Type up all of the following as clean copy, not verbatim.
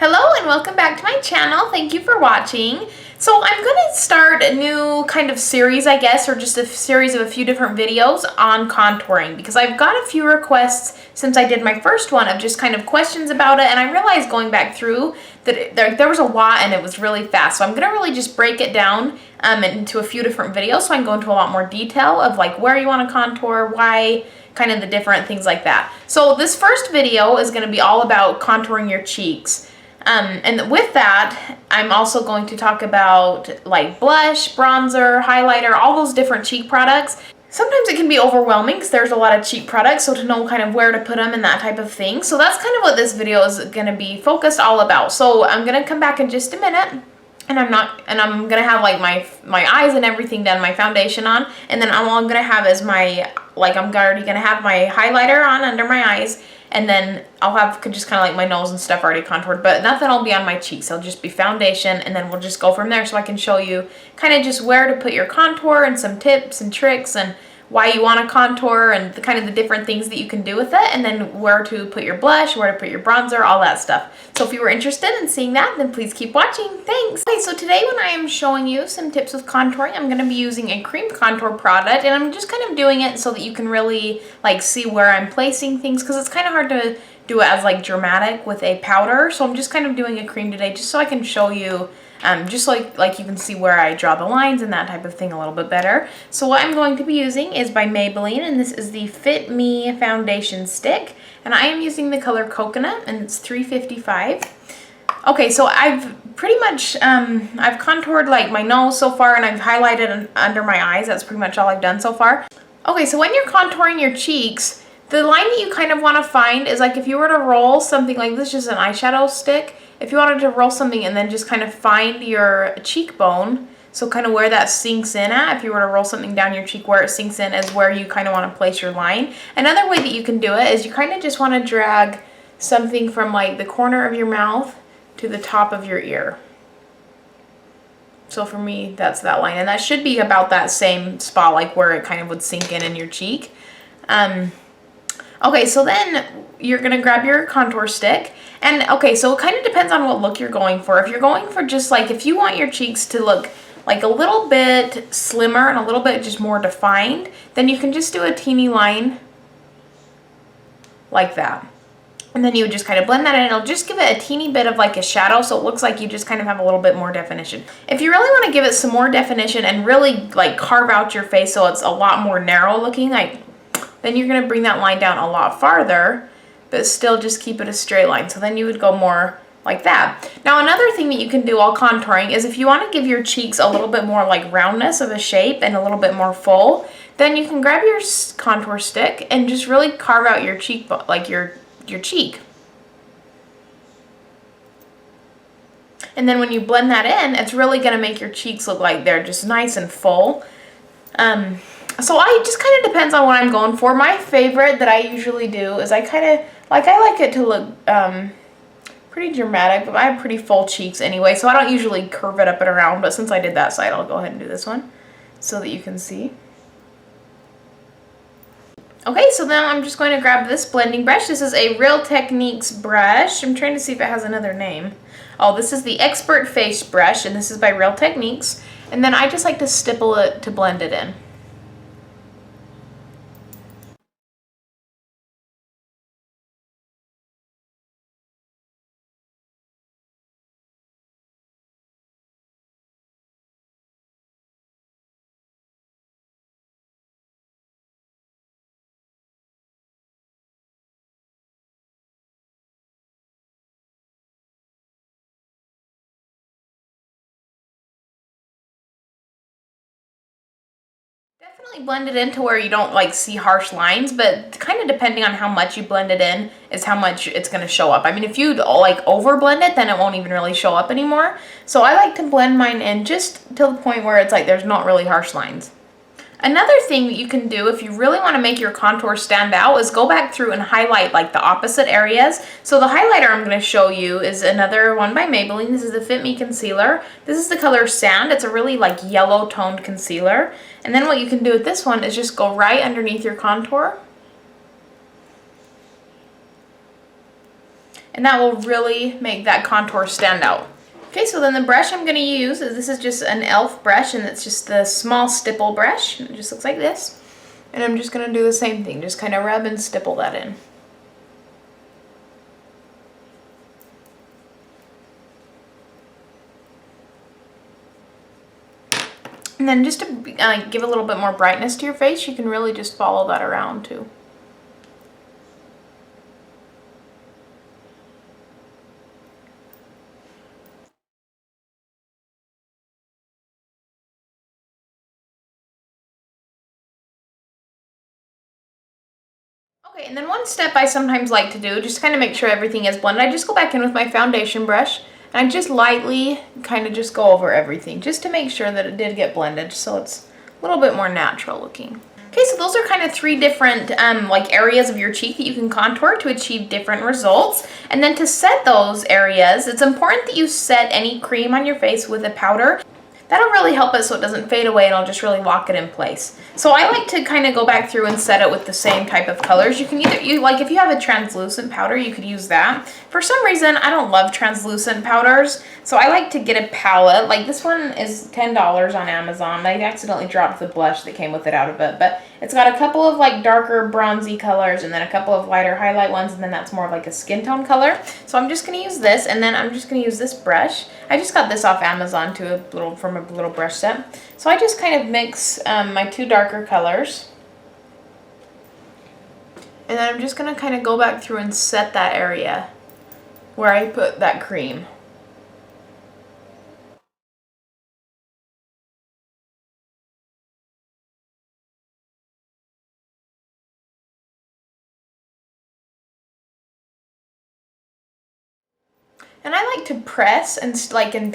Hello and welcome back to my channel. Thank you for watching. So I'm going to start a new kind of series, I guess, or just a series of a few different videos on contouring because I've got a few requests since I did my first one of just kind of questions about it, and I realized going back through that there was a lot and it was really fast. So I'm going to really just break it down into a few different videos so I can go into a lot more detail of like where you want to contour, why, kind of the different things like that. So this first video is going to be all about contouring your cheeks. And with that, I'm also going to talk about like blush, bronzer, highlighter, all those different cheek products. Sometimes it can be overwhelming because there's a lot of cheek products, so to know kind of where to put them and that type of thing. So that's kind of what this video is going to be focused all about. So I'm going to come back in just a minute. And I'm gonna have like my eyes and everything done, my foundation on, and then all I'm gonna have is I'm already gonna have my highlighter on under my eyes, and then I'll have just kind of like my nose and stuff already contoured, but nothing will be on my cheeks. It'll just be foundation, and then we'll just go from there so I can show you kind of just where to put your contour and some tips and tricks and why you want to contour and the kind of the different things that you can do with it, and then where to put your blush, where to put your bronzer, all that stuff. So if you were interested in seeing that, then please keep watching. Thanks. Okay, so today when I am showing you some tips with contouring, I'm going to be using a cream contour product, and I'm just kind of doing it so that you can really like see where I'm placing things, because it's kind of hard to do it as like dramatic with a powder. So I'm just kind of doing a cream today just so I can show you just like you can see where I draw the lines and that type of thing a little bit better. So what I'm going to be using is by Maybelline, and this is the Fit Me Foundation Stick, and I am using the color Coconut, and it's $3.55. Okay, so I've pretty much, I've contoured like my nose so far, and I've highlighted under my eyes. That's pretty much all I've done so far. Okay, so when you're contouring your cheeks, the line that you kind of want to find is like if you were to roll something like this, just an eyeshadow stick, if you wanted to roll something and then just kind of find your cheekbone, so kind of where that sinks in at, if you were to roll something down your cheek, where it sinks in is where you kind of want to place your line. Another way that you can do it is you kind of just want to drag something from like the corner of your mouth to the top of your ear. So for me, that's that line, and that should be about that same spot, like where it kind of would sink in your cheek. Okay, so then you're going to grab your contour stick, and okay, so it kind of depends on what look you're going for. If you're going for just like, if you want your cheeks to look like a little bit slimmer and a little bit just more defined, then you can just do a teeny line like that. And then you would just kind of blend that in. It'll just give it a teeny bit of like a shadow, so it looks like you just kind of have a little bit more definition. If you really want to give it some more definition and really like carve out your face so it's a lot more narrow looking, like, then you're going to bring that line down a lot farther, but still just keep it a straight line. So then you would go more like that. Now another thing that you can do while contouring is if you want to give your cheeks a little bit more like roundness of a shape and a little bit more full, then you can grab your contour stick and just really carve out your cheekbone, like your cheek. And then when you blend that in, it's really going to make your cheeks look like they're just nice and full. So it just kind of depends on what I'm going for. My favorite that I usually do is I like it to look pretty dramatic, but I have pretty full cheeks anyway, so I don't usually curve it up and around, but since I did that side, I'll go ahead and do this one so that you can see. Okay, so then I'm just going to grab this blending brush. This is a Real Techniques brush. I'm trying to see if it has another name. Oh, this is the Expert Face brush, and this is by Real Techniques. And then I just like to stipple it to blend it in. Definitely blend it in to where you don't like see harsh lines, but kind of depending on how much you blend it in is how much it's going to show up. I mean, if you like over blend it, then it won't even really show up anymore. So I like to blend mine in just to the point where it's like there's not really harsh lines. Another thing that you can do if you really want to make your contour stand out is go back through and highlight like the opposite areas. So the highlighter I'm going to show you is another one by Maybelline. This is the Fit Me Concealer. This is the color Sand. It's a really like yellow toned concealer. And then what you can do with this one is just go right underneath your contour and that will really make that contour stand out. Okay, so then the brush I'm going to use is, this is just an e.l.f. brush, and it's just the small stipple brush. It just looks like this. And I'm just going to do the same thing, just kind of rub and stipple that in. And then just to give a little bit more brightness to your face, you can really just follow that around too. Okay, and then one step I sometimes like to do, just to kind of make sure everything is blended, I just go back in with my foundation brush, and I just lightly kind of just go over everything, just to make sure that it did get blended, so it's a little bit more natural looking. Okay, so those are kind of 3 different like areas of your cheek that you can contour to achieve different results. And then to set those areas, it's important that you set any cream on your face with a powder. That'll really help it so it doesn't fade away, and it'll just really lock it in place. So I like to kind of go back through and set it with the same type of colors. You can either, like if you have a translucent powder, you could use that. For some reason, I don't love translucent powders, so I like to get a palette. Like this one is $10 on Amazon. I accidentally dropped the blush that came with it out of it, but it's got a couple of like darker bronzy colors and then a couple of lighter highlight ones, and then that's more of like a skin tone color. So I'm just going to use this, and then I'm just going to use this brush. I just got this off Amazon too, from a little brush set. So I just kind of mix my 2 darker colors. And then I'm just going to kind of go back through and set that area where I put that cream. And I like to press and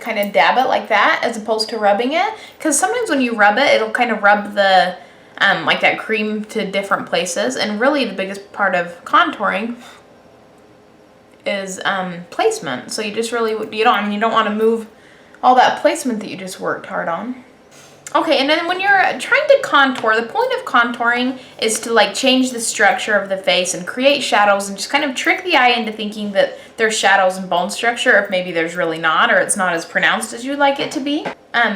kind of dab it like that as opposed to rubbing it, because sometimes when you rub it, it'll kind of rub the like that cream to different places. And really the biggest part of contouring is placement. So you just really, you don't want to move all that placement that you just worked hard on. Okay, and then when you're trying to contour, the point of contouring is to like change the structure of the face and create shadows and just kind of trick the eye into thinking that there's shadows and bone structure if maybe there's really not, or it's not as pronounced as you'd like it to be.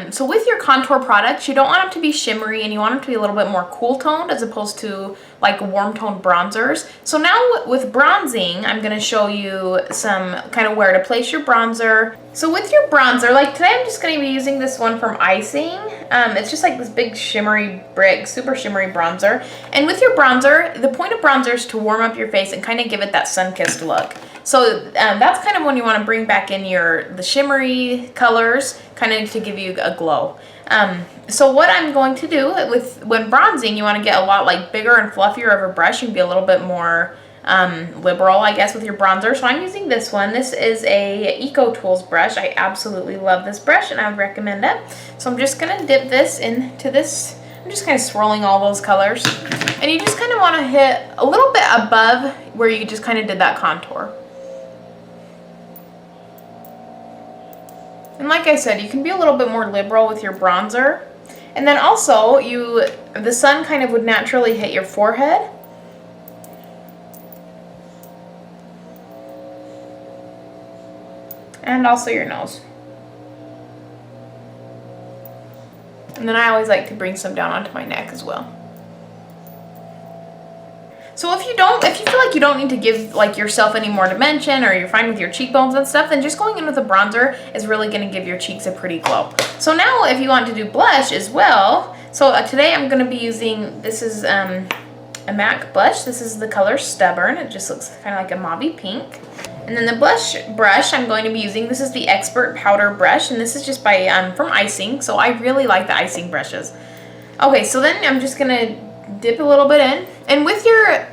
So with your contour products, you don't want them to be shimmery, and you want them to be a little bit more cool toned as opposed to like warm toned bronzers. So now with bronzing, I'm going to show you some kind of where to place your bronzer. So with your bronzer, like today I'm just going to be using this one from Icing. It's just like this big shimmery brick, super shimmery bronzer. And with your bronzer, the point of bronzer is to warm up your face and kind of give it that sun-kissed look. So that's kind of when you want to bring back in the shimmery colors, kind of to give you a glow. So what I'm going to do when bronzing, you want to get a lot like bigger and fluffier of a brush and be a little bit more liberal, I guess, with your bronzer. So I'm using this one. This is a Eco Tools brush. I absolutely love this brush, and I would recommend it. So I'm just going to dip this into this. I'm just kind of swirling all those colors. And you just kind of want to hit a little bit above where you just kind of did that contour. And like I said, you can be a little bit more liberal with your bronzer. And then also, the sun kind of would naturally hit your forehead. And also your nose. And then I always like to bring some down onto my neck as well. So if you feel like you don't need to give like yourself any more dimension, or you're fine with your cheekbones and stuff, then just going in with a bronzer is really going to give your cheeks a pretty glow. So now if you want to do blush as well, so today I'm going to be using, this is a MAC blush. This is the color Stubborn. It just looks kind of like a mauvey pink. And then the blush brush I'm going to be using, this is the Expert Powder Brush, and this is just from Icing. So I really like the Icing brushes. Okay, so then I'm just going to dip a little bit in. And with your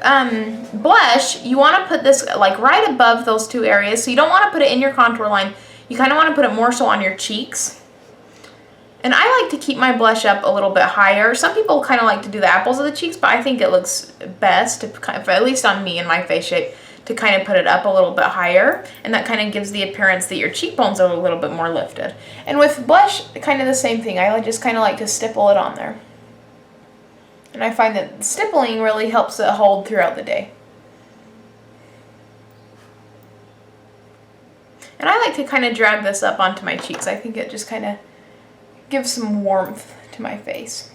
blush, you want to put this like right above those 2 areas. So you don't want to put it in your contour line. You kind of want to put it more so on your cheeks. And I like to keep my blush up a little bit higher. Some people kind of like to do the apples of the cheeks, but I think it looks best, to at least on me and my face shape, to kind of put it up a little bit higher. And that kind of gives the appearance that your cheekbones are a little bit more lifted. And with blush, kind of the same thing. I just kind of like to stipple it on there. And I find that stippling really helps it hold throughout the day. And I like to kind of drag this up onto my cheeks. I think it just kind of gives some warmth to my face.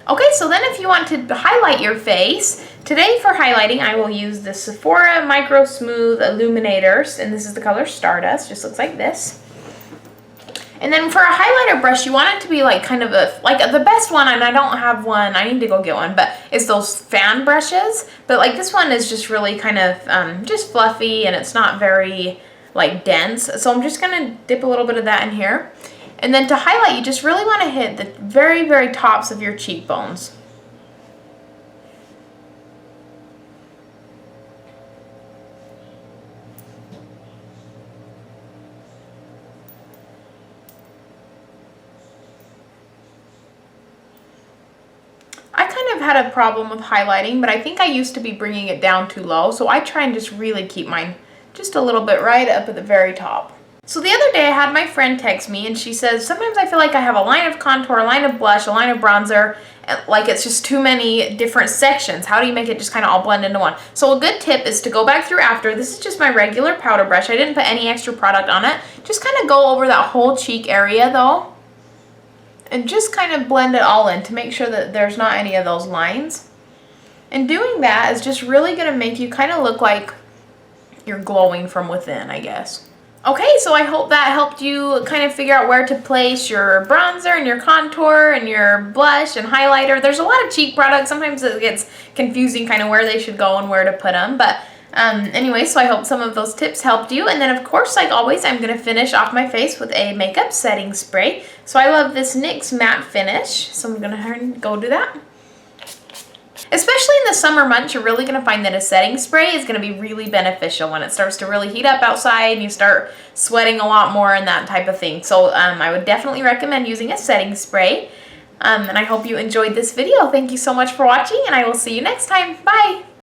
Okay, so then if you want to highlight your face, today for highlighting I will use the Sephora Micro Smooth Illuminators, and this is the color Stardust, just looks like this. And then for a highlighter brush, you want it to be like kind of the best one, and I don't have one, I need to go get one, but it's those fan brushes. But like this one is just really kind of just fluffy, and it's not very like dense. So I'm just gonna dip a little bit of that in here. And then to highlight, you just really want to hit the very, very tops of your cheekbones. I kind of had a problem with highlighting, but I think I used to be bringing it down too low, so I try and just really keep mine just a little bit right up at the very top. So the other day I had my friend text me, and she says, sometimes I feel like I have a line of contour, a line of blush, a line of bronzer, and like it's just too many different sections. How do you make it just kind of all blend into one? So a good tip is to go back through after. This is just my regular powder brush. I didn't put any extra product on it. Just kind of go over that whole cheek area though, and just kind of blend it all in to make sure that there's not any of those lines. And doing that is just really going to make you kind of look like you're glowing from within, I guess. Okay, so I hope that helped you kind of figure out where to place your bronzer and your contour and your blush and highlighter. There's a lot of cheek products. Sometimes it gets confusing kind of where they should go and where to put them. But anyway, so I hope some of those tips helped you. And then, of course, like always, I'm going to finish off my face with a makeup setting spray. So I love this NYX matte finish. So I'm going to go do that. Especially in the summer months, you're really going to find that a setting spray is going to be really beneficial when it starts to really heat up outside and you start sweating a lot more and that type of thing. So I would definitely recommend using a setting spray. And I hope you enjoyed this video. Thank you so much for watching, and I will see you next time. Bye!